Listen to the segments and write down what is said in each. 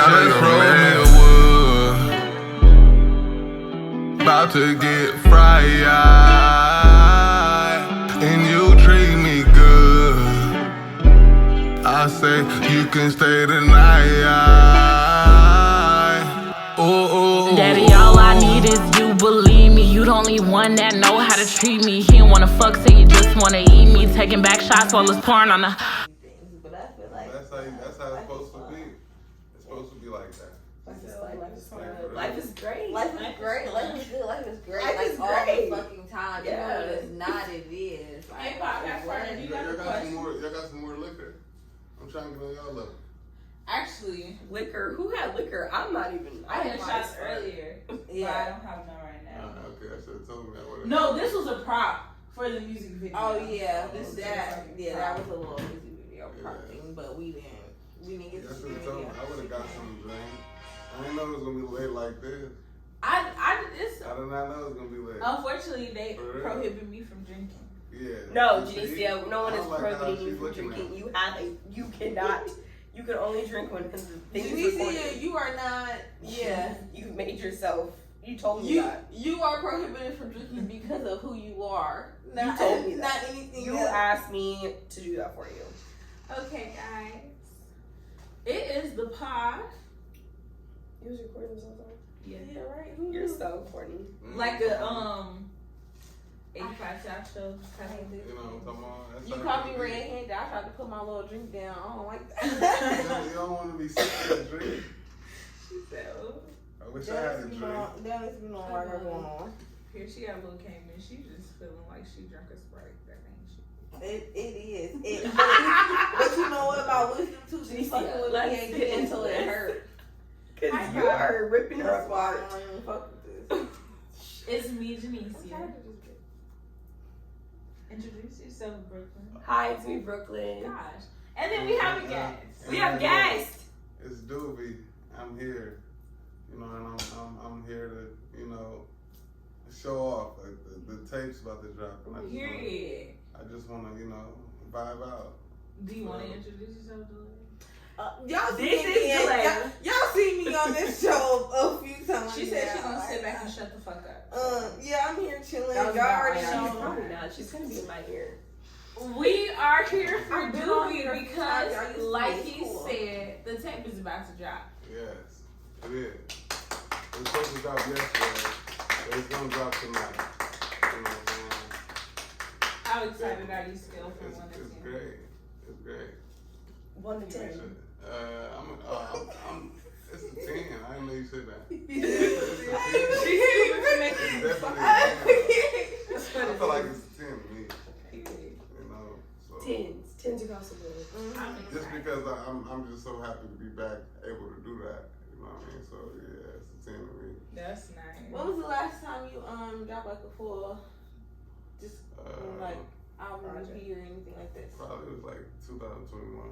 just rolled me a wood, about to get fried, and you treat me good. I say you can stay tonight. Ooh. Daddy, all I need is you, believe me. You the only one that know how to treat me. He don't wanna fuck, so you just wanna eat me. Taking back shots while it's pouring on the. But I feel like That's how it's supposed to be. It's supposed to be like that. Life is great. Life is great. Life is great. Life is good. Life is great. Life like is all great. the fucking time. You know what it's not. It is. Like, Hey, podcast partner, you got a question? Y'all got some more liquor. I'm trying to get on y'all level. Actually, Liquor? Who had liquor? I'm not even. I had shots earlier, but I Yeah. don't have none right now. Okay, I should have told me that. Whatever. No, this was a prop for the music video. Oh yeah, This was that a that prop. was a little music video Yeah. prop thing, but we didn't get Y'all to should see have told me. it. I would have got some drink. I didn't know it was gonna be late like this. It's I did not know it was gonna be late. unfortunately they For real? prohibit me from drinking. Yeah. No, You see? Janicia, no one I is don't like how prohibiting you she's from looking at drinking. me. You cannot. You can only drink when the thing is Janicia, recorded. you are not. Yeah, You made yourself. You told me you that. you are prohibited from drinking because of who you are. Not, told me that. Not anything You else. asked me to do that for you. Okay, guys. It is the pod. You was recording this whole time? Yeah. Yeah, right. Who You're knew? so corny. Like a 85 shot show kind of thing. You know what I'm talking about? That's You how caught it me be. red-handed. I tried to put my little drink down. I don't like You that. don't want to be sick of the drink. So, I wish I had a drink. That lets me know what I got going on. here she got a little came in. She just feeling like she drank a Sprite. That ain't she. It is. But you know what about wisdom too? She fucking with me Let's ain't get get into into it. it hurt. Because Hi, you are ripping her That's why I apart. don't even fuck with this. It's me, Janicia. Introduce yourself, Brooklyn. Hi, it's me, Brooklyn. Gosh. And then we have a guest. We have guests. It's Duvey. I'm here. You know, and I'm here to, you know, show off. The tape's about to drop. And Period. I just want to, you know, vibe out. Do you want to introduce yourself, Julie? Y'all This seen is me, Delaney. y'all seen me on this show a few times. She said now. she's gonna sit back and shut the fuck up. Yeah, I'm here chilling. That was Y'all about already right. She's know. probably not. She's going to be in my ear. We are here for I've been on here Duvey a few times. Y'all because, used to like be he cool. said, the tape is about to drop. Yes, it is. It was supposed to drop yesterday, but it's going to drop tonight. You know what I'm saying? How excited are you still from It's 1 to 10? great. It's great. 1 to 10. It's a 10. I didn't know you said that. She's It's definitely a 10. I feel like it's a 10 to me. You know, so. Tens. Tens across the board. I'm Just excited. because I'm just so happy to be back able to do that. You know what I mean? So yeah, it's a 10 to me. That's nice. When was the last time you dropped like a full, just like album project. EP or anything like this? Probably was like 2021.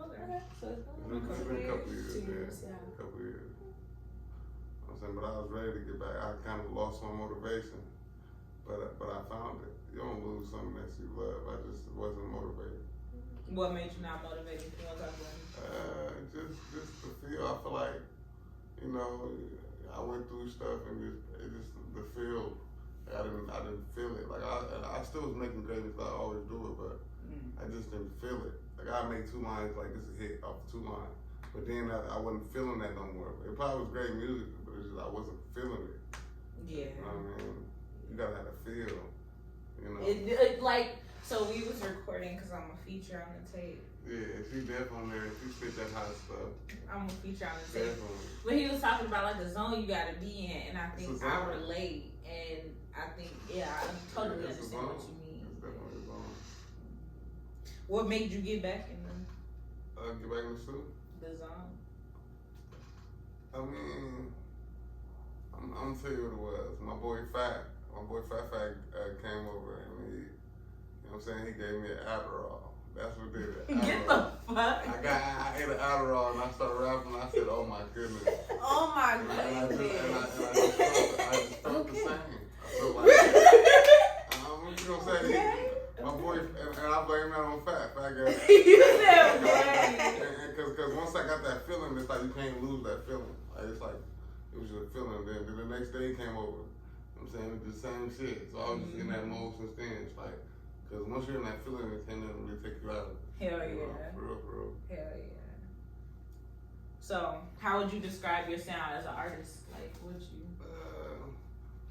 Okay. So it's It's been a couple years, 2 years, yeah. yeah. A couple years. I'm saying, but I was ready to get back. I kind of lost my motivation, but I found it. You don't lose something that you love. I just wasn't motivated. What made you not motivated? You want to talk about it? Just the feel. I feel like, you know, I went through stuff and the feel. I didn't feel it. Like I still was making great music. I always do it, but I just didn't feel it. Like I make 2 lines, like it's a hit off 2 lines, but then I wasn't feeling that no more. It probably was great music, but it's just I wasn't feeling it. Yeah. You know what I mean? You gotta have a feel. You know? It like, so we was recording because I'm a feature on the tape. Yeah, she definitely there. She spit that hot stuff. I'm a feature on the tape. Definitely. But he was talking about like the zone you gotta be in, and I think It's a I zone. relate, and I think I totally Yeah, it's a understand what zone. you mean. It's definitely a zone. What made you get back in Get back in the suit. the zone? I mean, I'm gonna tell you what it was. My boy Fat came over and he, you know what I'm saying, he gave me an Adderall. That's what did it. Get the fuck. I ate an Adderall and I started rapping. I said, "Oh my goodness!" Oh my And I goodness. just felt the same. I felt like, you know what I'm saying? My boy, and I blame that on Fat guy. You said okay. Because once I got that feeling, it's like like you can't lose that feeling. Like it's like it was just a feeling. Then the next day he came over. You know what I'm saying, it was the same shit. So I was just in that mode since then. It's like, cause once you're in that feeling, it can't really take you out. Hell You know, yeah. for real. Hell yeah. So, how would you describe your sound as an artist? Like, would you?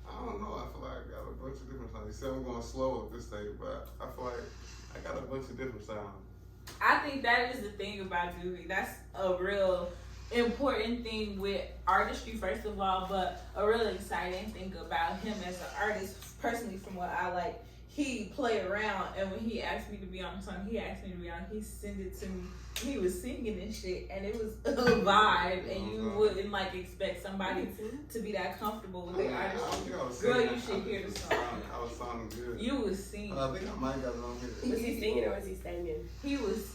I don't know. I feel like I got a bunch of different sounds. You said I'm going slow at this stage, but I feel like I got a bunch of different sounds. I think that is the thing about Duvey. That's a real important thing with artistry, first of all, but a really exciting thing about him as an artist, personally, from what I like. He played around, and when he asked me to be on the song, he sent it to me. He was singing and shit, and it was a vibe, and you wouldn't like expect somebody to be that comfortable with their artistry. Girl, you should hear the song. I was sounding good. You was singing. I think I might got it on here. Was he singing or was he singing? He was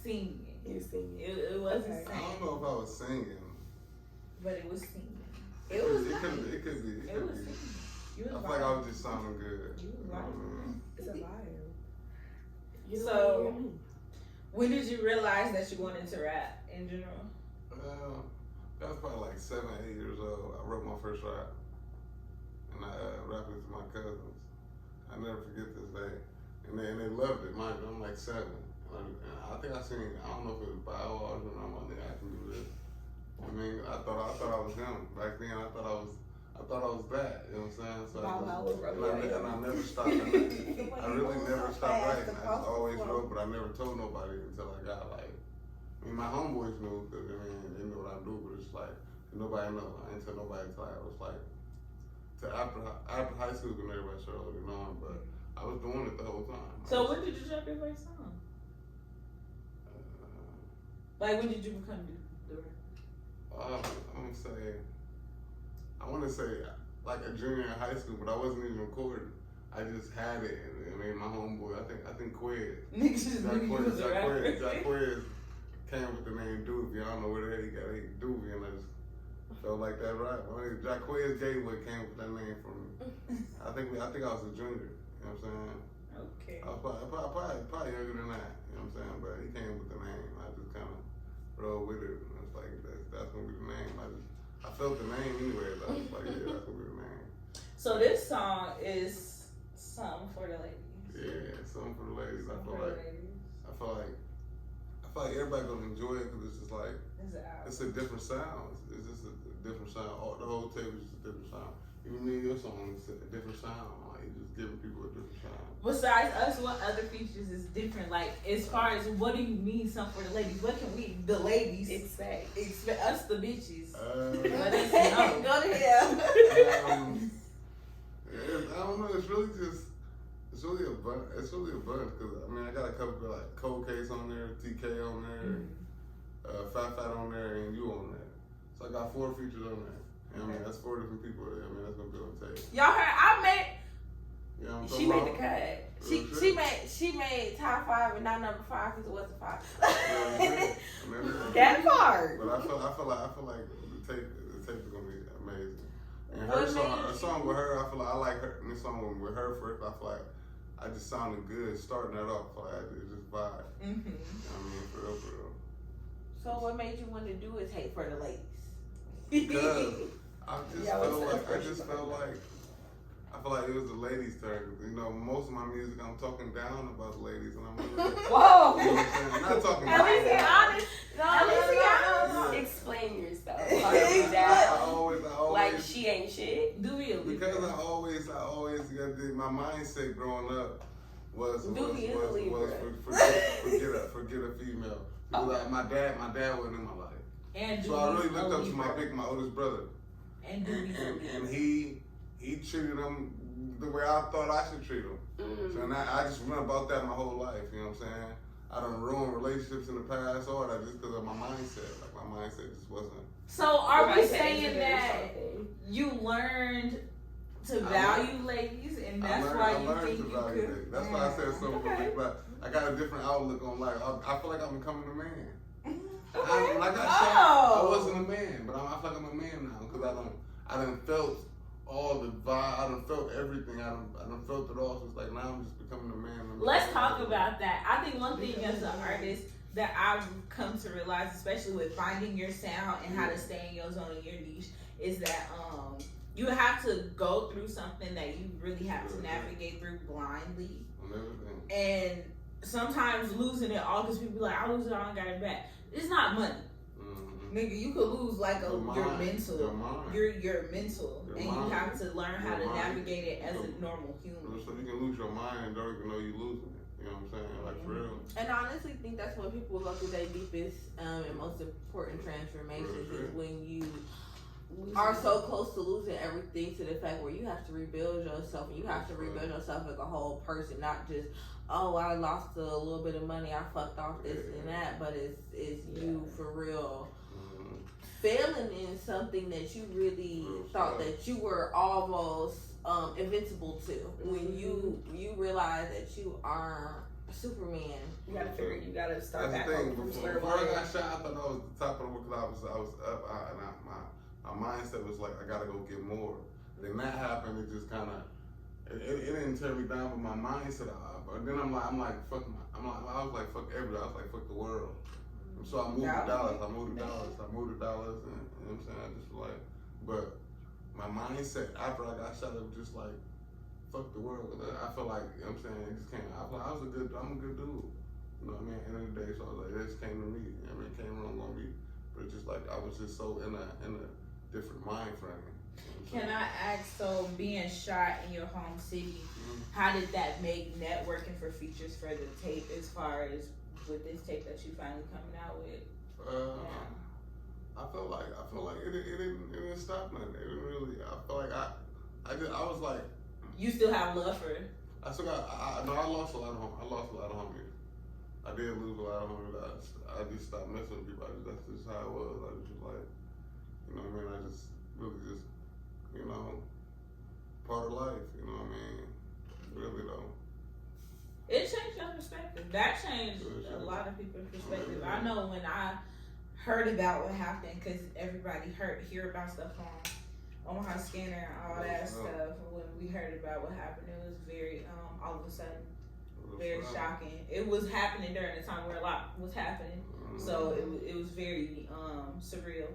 singing. He was singing. It wasn't Okay. singing. I don't know if I was singing. But it was singing. It could be. It was singing. You I was feel like I was just sounding good. You was know what I mean? It's a vibe. You know So, what I mean? when did you realize that you wanted to rap in general? That was probably like 7, 8 years old. I wrote my first rap, and I rapped it to my cousins. I never forget this day, and they loved it. Mind you, I'm like 7. And I think I seen. I don't know if it was Bio or something. I'm like, I can do this. I mean, I thought I was him back then. I thought I was that. You know what I'm saying? So and I never stopped. I really never stopped writing. I just always wrote, but I never told nobody until I got like. I mean, my homeboys knew, because I mean, they knew what I do, but it's like nobody know. I didn't tell nobody until I was like, after high school when everybody started already knowing, but I was doing it the whole time. So when did you drop your first song? Like, when did you become the I want to say like a junior in high school, but I wasn't even recording. I just had it, and I mean, my homeboy, I think Quiz. Niggas just knew you was a rapper. Jack Quiz came with the name Duvey. I don't know where the hell he got it, Duvey, and I just felt like that right. Jack Quiz Gateway came with that name from me. I think I was a junior. You know what I'm saying? Okay. I was probably younger than that. You know what I'm saying? But he came with the name. I just kind of rolled with it. And it's like that's gonna be the name. I felt the name anyway. I was like, yeah, that's gonna be the name. So this song is something for the ladies. Yeah, something for the ladies. I feel like everybody gonna enjoy it because it's just like it's a different sound. It's just a different sound. The whole tape is just a different sound. Even me and your song is a different sound. Like you're just giving people a different sound. Besides us, what other features is different? Like, as far as what do you mean something for the ladies? What can we, the ladies, expect us, the bitches? Let us know. Go to hell. I don't know. It's really a bunch. It's really a bunch because I mean I got a couple of like Cold Case on there, TK on there, Fat on there, and you on there. So I got 4 features on there. You know what I mean? That's 4 different people. I mean that's gonna be on tape. Y'all heard? You know what I'm She made the cut. She made top 5 and not number 5 because it wasn't 5. That part. But I feel like the tape is gonna be amazing. And her song with her, I feel like I like her. And this song with her first, I feel like I just sounded good starting that off. Like it just vibe. Mm-hmm. You know what I mean, for real. So what made you want to do is hate for the ladies? Because I feel like it was the ladies' turn. You know, most of my music I'm talking down about the ladies, and I'm really, Whoa. you know what I'm saying? I'm not talking At least be honest. No. Explain yourself. I always Like she ain't shit. Do you? because I always got my mindset growing up was Duvey is a Libra. forget a female. Because like, my dad wasn't in my life, And so I really looked up to my oldest brother, and and he treated them the way I thought I should treat them. So and I just remember about that my whole life. You know what I'm saying? I done ruined relationships in the past, all that just because of my mindset. Like my mindset just wasn't. So are we saying that you learned to value ladies, and that's why you think you could? Ladies. That's why I said something. But I got a different outlook on life. I feel like I'm becoming a man. When I got shot, I wasn't a man, but I feel like I'm a man now because I done felt all the vibe. I done felt everything. I done felt it all. So it's like now I'm just becoming a man. Let's talk about that. I think one thing as an artist that I've come to realize, especially with finding your sound and how to stay in your zone and your niche, is that you have to go through something that you really have to navigate through blindly. And sometimes losing it all because people be like, I lose it all and got it back. It's not money. Nigga, you could lose like your mental. Your mental. And you have to learn how to navigate it as a normal human. So you can lose your mind and don't even know you're losing it. You know what I'm saying? Like, for real. And I honestly think that's when people go through their deepest and most important transformations is when you are so close to losing everything to the fact where you have to rebuild yourself, and you have to rebuild yourself as a whole person, not just, oh, I lost a little bit of money, I fucked off this and that, but it's you for real failing in something that you really thought that you were almost invincible to. When you realize that you are Superman, you gotta start that's back home from square one. Before I got shot, I thought I was the top of the world because I was up, my mindset was like, I gotta go get more. Then that happened, it just kind of, it didn't tear me down, but my mindset, but then I was like, fuck everybody, I was like, fuck the world. So I moved to Dallas, and you know what I'm saying, I just like, but my mindset after I got shot, it was just like, fuck the world. I feel like, you know what I'm saying, it just came, I'm a good dude. You know what I mean? End of the day, so I was like, this came to me. You know what I mean? It came wrong on me. But it's just like, I was just so in a different mind frame. You know Can I ask, so being shot in your home city, how did that make networking for features for the tape as far as with this tape that you finally coming out with? I feel like it didn't stop nothing. It didn't really, I feel like I was like. You still have love for it? I still got, I lost a lot of homies. I did lose a lot of homies. I just stopped messing with people. That's just how it was. I was just like, you know what I mean? I just really just, you know, part of life, you know what I mean? Really though. It changed your perspective. That changed a lot of people's perspective. I know when I heard about what happened, because everybody hear about stuff on Omaha Scanner and all that stuff. When we heard about what happened, it was very, all of a sudden, very shocking. It was happening during the time where a lot was happening, so it was very surreal.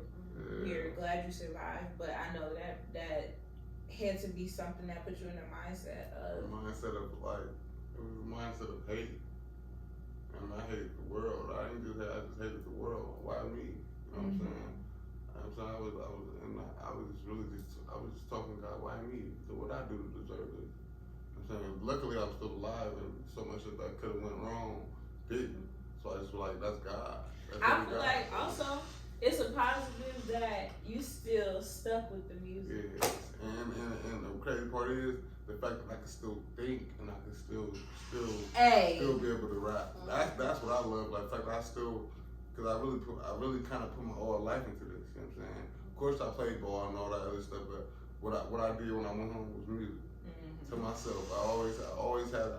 We're glad you survived, but I know that had to be something that put you in a mindset of like, it was a mindset of hate. And I hated the world. I just hated the world. Why me? You know what I'm saying? I was just talking to God, why me? So what I do to deserve this? I'm saying, luckily I'm still alive, and so much that I could have went wrong didn't. So I just feel like that's God. I feel like also it's a positive that you still stuck with the music. Yeah, and the crazy part is the fact that I can still think and I can still be able to rap. That's what I love. Like the fact that I still, because I really kind of put my whole life into this. You know what I'm saying? Of course, I played ball and all that other stuff, but what I did when I went home was music. To myself, I always had an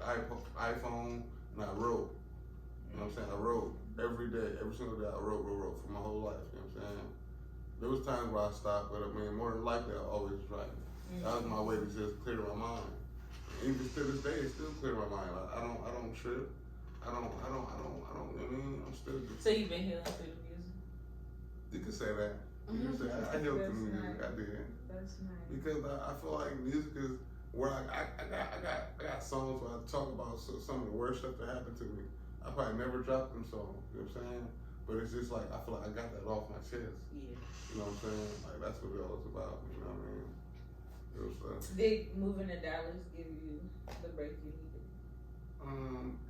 iPhone and I wrote. You know what I'm saying? I wrote every day, every single day. I wrote for my whole life. You know what I'm saying? There was times where I stopped, but I mean, more than likely, I always was writing. That was my way to just clear my mind. Even to this day, it still clear my mind. I don't trip. I mean, I'm still just. So you've been healing through the music? You could say that. You could say I healed through music. I did. That's nice. Because I feel like music is where I got songs where I talk about some of the worst stuff that happened to me. I probably never dropped them songs. You know what I'm saying? But it's just like I feel like I got that off my chest. Yeah. You know what I'm saying? Like that's what it all was about. You know what I mean? Did moving to Dallas give you the break you needed?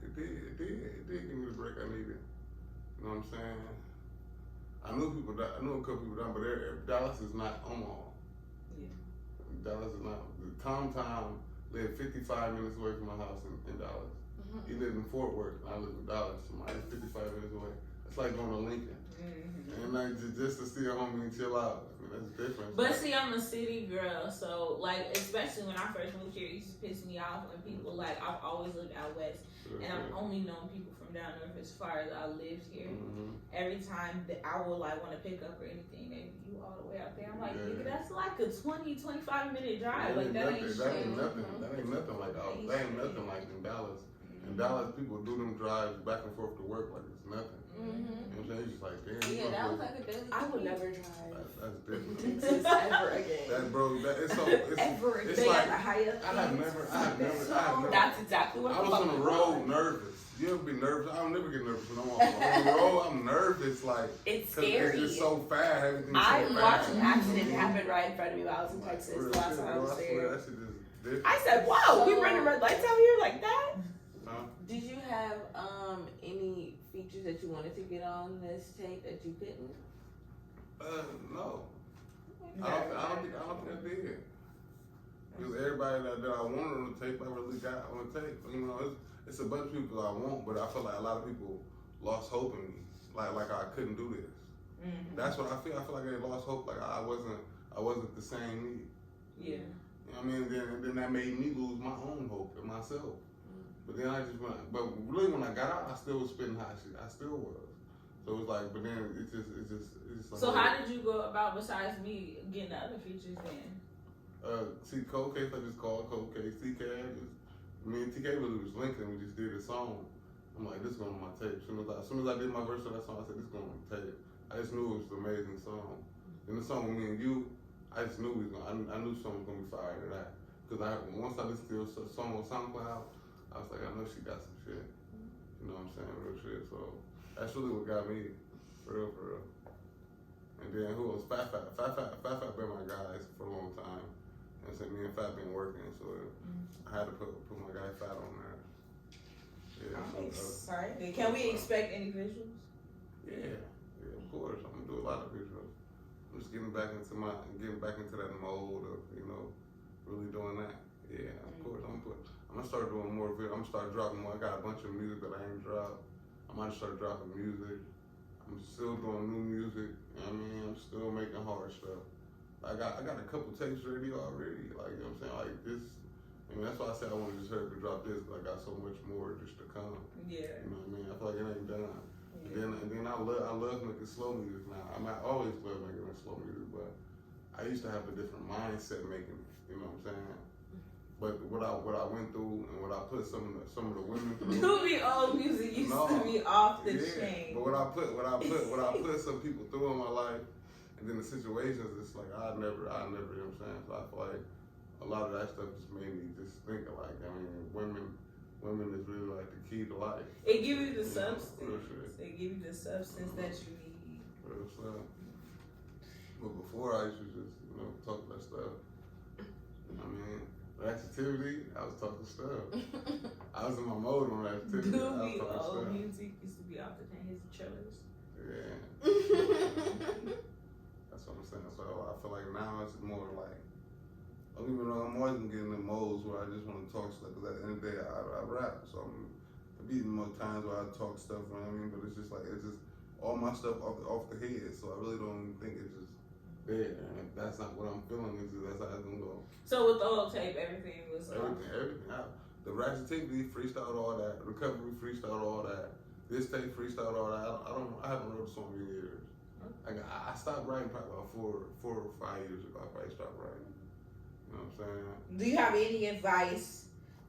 It did give me the break I needed. You know what I'm saying? I knew a couple people down, but Dallas is not Omaha. Yeah. Dallas is not. Tom lived 55 minutes away from my house in Dallas. Mm-hmm. He lived in Fort Worth, and I live in Dallas. So I'm 55 minutes away. It's like going to Lincoln. Mm-hmm. And like just to see a homie and chill out. I mean, that's different. But see, I'm a city girl, so like especially when I first moved here, it used to piss me off when people like I've always lived out west, and I've only known people from down north as far as I lived here. Mm-hmm. Every time that I would like want to pick up or anything, they you all the way out there. I'm like, nigga, that's like a 20-25 minute drive. Like that ain't nothing. That ain't nothing like in Dallas. In Dallas, people do them drives back and forth to work like it's nothing. You know what I'm saying? It's just like, damn. Yeah, that was like a daily. I would never drive. That's different. Texas ever again. That bro, it's so Ever it's again. like The higher I have never. That's exactly what I was on the road nervous. You ever be nervous? I don't never get nervous when I'm on the road. I'm nervous, like it's 'cause scary. It's just so fast. Everything's so I fast. watched an accident happen right in front of me while I was in Texas the last time I was there. That shit is different. I said, "Wow, we running red lights out here like that." Huh? Did you have any features that you wanted to get on this tape that you couldn't? No. I don't think I did. Because everybody that I wanted on the tape, I really got on the tape. You know, it's a bunch of people I want, but I feel like a lot of people lost hope in me. Like I couldn't do this. Mm-hmm. That's what I feel. I feel like they lost hope. Like I wasn't the same me. Yeah. You know what I mean? And then that made me lose my own hope in myself. But then I just went. But really, when I got out, I still was spitting hot shit. I still was. So it's like, but then it's just like. So how did you go about, besides me, getting the other features then? See, Cold Case, I just called Cold Case. TK, me and TK really was linking. We just did a song. I'm like, this is going on my tape. As soon as I did my verse of that song, I said, this is going on my tape. I just knew it was an amazing song. And the song with me and you, I just knew I knew something was gonna be fire to that. Cause once I listened to a song on SoundCloud, I was like, I know she got some shit. You know what I'm saying? Real shit. So that's really what got me, for real. And then who else? Fat Fat been my guys for a long time. And so me and Fat been working, so I had to put my guy Fat on there. Yeah. I'm excited. Can we expect any visuals? Yeah, of course. I'm gonna do a lot of visuals. I'm just getting back into that mold of, you know, really doing that. Yeah, of course. I'm gonna start doing more videos. I'm gonna start dropping more. I got a bunch of music that I ain't dropped. I might start dropping music. I'm still doing new music. You know what I mean? I'm still making hard stuff. I got a couple tapes ready already. Like, you know what I'm saying? Like this. I mean, that's why I said I wanted to just hurry to drop this, but I got so much more just to come. Yeah. You know what I mean? I feel like it ain't done. And then I love making slow music now. I always love making slow music, but I used to have a different mindset making it. You know what I'm saying? But what I went through and what I put some of the women through. Newbie old music used to be off the chain. But what I put some people through in my life, and then the situations, it's like I never, you know what I'm saying? So I feel like a lot of that stuff just made me just think of like, I mean, women is really like the key to life. It give you the substance. It give you the substance that you need. Real stuff. But before I used to just, you know, talk that stuff. I mean, activity, I was talking stuff. I was in my mode on activity. Duvey old music used to be off the chain. His chillers. Yeah. That's what I'm saying. So I feel like now it's more like, I don't even know, I'm always getting in modes where I just want to talk stuff, because at the end of the day, I rap. So I'm beating more times where I talk stuff, you know what I mean? But it's just like, it's just all my stuff off the head. So I really don't even think it's just there. And if that's not what I'm feeling, that's how it's gonna go. So with the old tape, everything was everything. The Ratchet tape, we freestyled all that. Recovery freestyled all that. This tape freestyled all that. I haven't wrote a song in years. I stopped writing probably about four or 5 years ago. I probably stopped writing. You know what I'm saying? Do you have any advice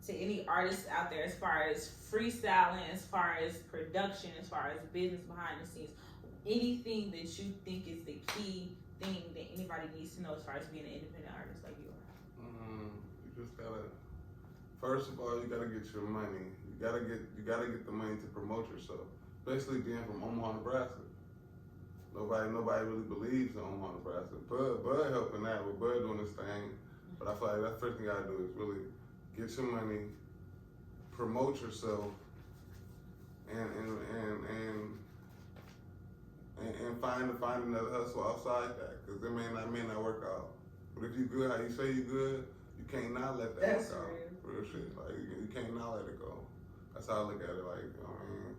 to any artists out there as far as freestyling, as far as production, as far as business behind the scenes? Anything that you think is the key thing that anybody needs to know as far as being an independent artist like you are? You just gotta, first of all, you gotta get your money. You gotta get the money to promote yourself. Especially being from Omaha, Nebraska. Nobody really believes in Omaha, Nebraska. Bud helping that with Bud doing this thing. But I feel like that's the first thing you gotta do is really get your money, promote yourself, and find another hustle outside that, because it may not work out. But if you good, how you say you good, you can't not let that That's work out. real Shit, like you can't not let it go. That's how I look at it. Like, you know what I mean,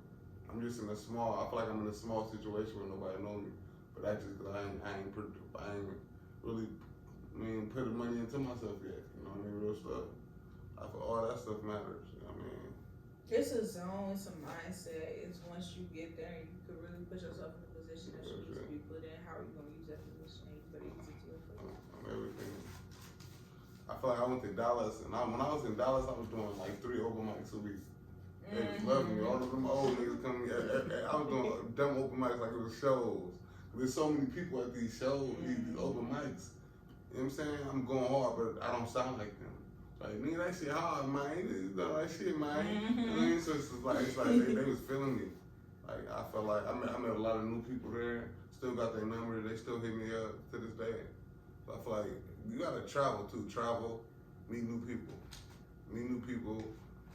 I'm just in a small. I feel like I'm in a small situation where nobody knows me. But that's just because I ain't really putting money into myself yet. You know what I mean, real stuff. I feel all that stuff matters. You know what I mean. It's a zone, it's a mindset. It's once you get there, you can really put yourself in a position that you need to be put in. How are you going to use that position? You better use it to your favor. Everything. I feel like I went to Dallas, and when I was in Dallas, I was doing like 3 open mics a week. They was loving me. All of them old niggas coming. I was doing dumb open mics like it was shows. There's so many people at these shows, these open mics. You know what I'm saying? I'm going hard, but I don't sound like them. Like, nigga, that shit hard, man. You know that shit, man. You know what I mean? So it's like they was feeling me. Like, I felt like I met a lot of new people there. Still got their number. They still hit me up to this day. So I feel like you gotta travel too. Travel, meet new people. Meet new people.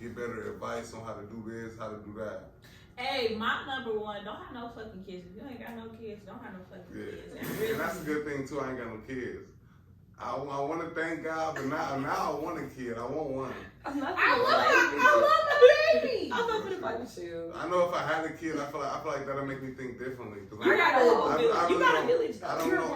Get better advice on how to do this, how to do that. Hey, my number one, don't have no fucking kids. If you ain't got no kids, don't have no fucking kids. And that's a good thing too. I ain't got no kids. I want to thank God, but now I want a kid. I want one. I love my baby. I'm not gonna fight with you. I know if I had a kid, I feel like that'll make me think differently. You got a village. I don't know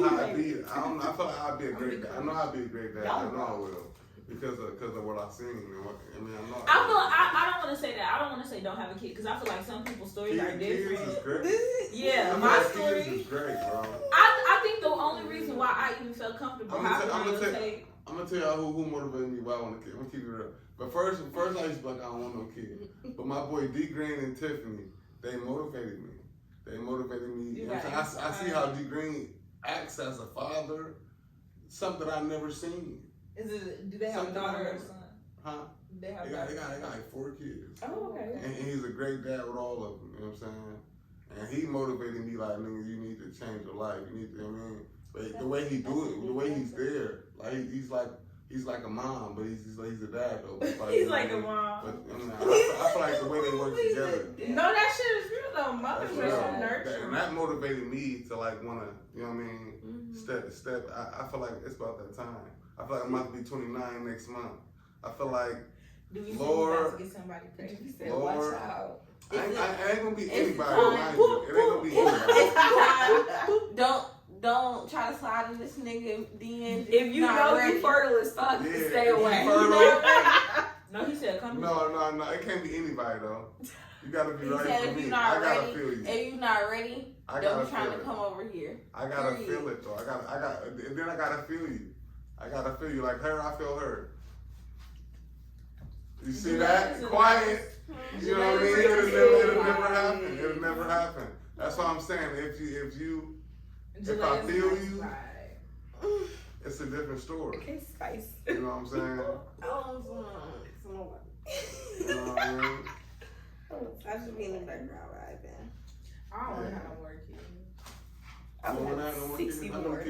how I'd be. I feel like I'd be a great dad. I know I'd be a great dad. I know I will. Because of what I've seen. I mean, I know. I don't want to say that. I don't want to say don't have a kid because I feel like some people's stories are different. Kids is great. My story. story Kids is great, bro. I think the only reason why I even felt comfortable I'm gonna tell y'all who motivated me why I want a kid. I'm gonna keep it real. But first I used to be like, I don't want no kid. But my boy D Green and Tiffany, they motivated me. You know what I'm saying? I see how D Green acts as a father, something I never seen. Do they have a daughter or son? Huh? They got like 4 kids. Oh, okay. And he's a great dad with all of them, you know what I'm saying? And he motivated me like, nigga, you need to change your life. You need to, I mean, but the way he do it, the way he's there, like he's like a mom, but he's a dad though. Like, he's like a mom. But I mean, I feel like the way they work together. No, that shit is real though. Mothers are so nurturing. And that motivated me to like wanna, you know what I mean, step. I feel like it's about that time. I feel like I'm about to be 29 next month. I feel like, Lord, get somebody pregnant. Lord, watch out. I ain't gonna be anybody. It ain't gonna be anybody. Don't try to slide in this nigga DMs. If you know you fertile as fuck, stay away. No, he said come. No. It can't be anybody though. You gotta be right said, for if me. you're not I gotta ready, feel you. If you're not ready, don't be trying to come over here. I gotta feel it though. I gotta feel you. I gotta feel you like her. I feel her. You see that? Quiet. You know what I mean? It'll never happen. It'll never happen. That's what I'm saying. If I feel you, it's a different story. Okay, spice. You know what I'm saying? You know what I mean? I just be in the background vibing. I don't want to have no more kids. I want 60 more.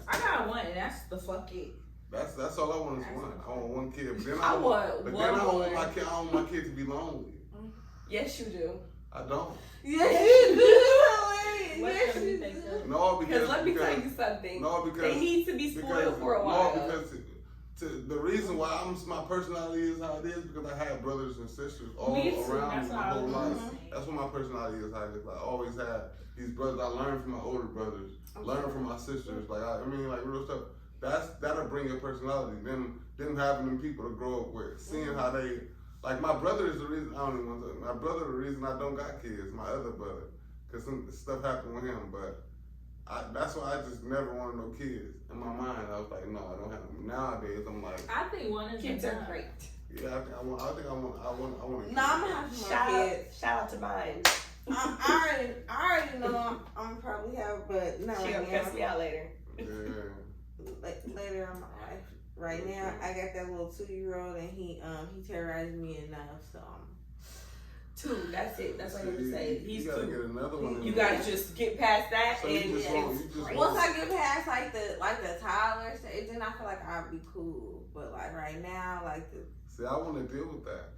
I got one, and that's the fuck it. That's all I want is one. I want one kid. But then I want but one then I don't want boy. my kid. I don't want my kid to be lonely. Yes, you do. I don't. Yes, you do. What do you think? No, Because let me tell you something. No, because they need to be spoiled for a while. No, because the reason why my personality is how it is because I had brothers and sisters all around me my whole life. That's what my personality is how it is. I always had these brothers. I learned from my older brothers. Learned from my sisters. Like I mean, like real stuff. That'll bring your personality. Them having them people to grow up with, seeing how they like. My brother is the reason I don't even want to. My brother the reason I don't got kids. My other brother, because some stuff happened with him. But that's why I just never wanted no kids. In my mind, I was like, no, I don't have them. Nowadays, I'm like, I think one is kids are great. Yeah, I want. No, I'm gonna have some more kids. Shout out to mine. I already know I'm probably have, but not She'll right now. cuss me out later. Yeah. Later in my life. Right now, I got that little 2-year-old, and he terrorized me enough. So 2. That's it. That's all I have to say. He's you gotta 2. get another one. You gotta just get past that, So and once I get past like the toddler stage, then I feel like I'll be cool. But like right now, See, I want to deal with that.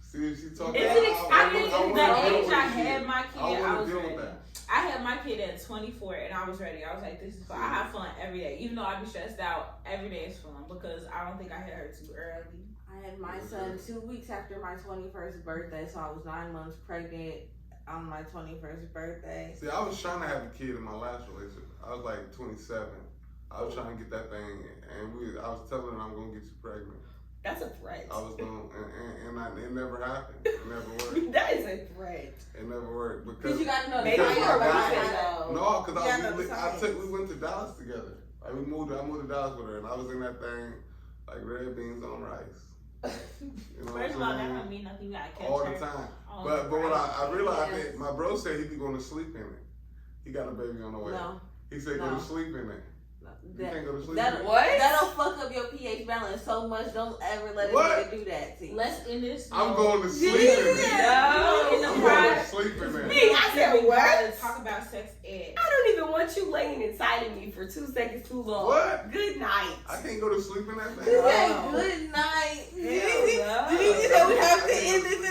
See, if she talking. I think the age I had my kid, I was deal ready. with that. I had my kid at 24 and I was ready. I was like, this is fun. I have fun every day. Even though I be stressed out, every day is fun because I don't think I had her too early. I had my son 2 weeks after my 21st birthday, so I was 9 months pregnant on my 21st birthday. See, I was trying to have a kid in my last relationship. I was like 27. I was trying to get that thing, and I was telling her I'm gonna get you pregnant. that's a threat. I was going, it never happened. It never worked. That is a threat. It never worked Because you got to know the Maybe science for a behind reason, it. though. No, because We we went to Dallas together. Like I moved to Dallas with her, and I was in that thing like red beans on rice. You know First of what all, I'm that saying? don't mean nothing. You gotta catch All her. the time. on But the what right. I realized Yes. that my bro said he be going to sleep in it. He got a baby on the way. No. He said go No. to sleep in it. You can't go to sleep That, in it. What? That'll fuck up your pH balance so much. Don't ever let a What? nigga do that to you. Let's end this. I'm going to sleep in it. No. In the I'm going to private. sleep in it. Me, I said what? Talk about sex ed. I don't even want you laying inside of me for 2 seconds too long. What? Good night. I can't go to sleep in that He thing. said Oh. good night. Hell no. Did you say we have to end this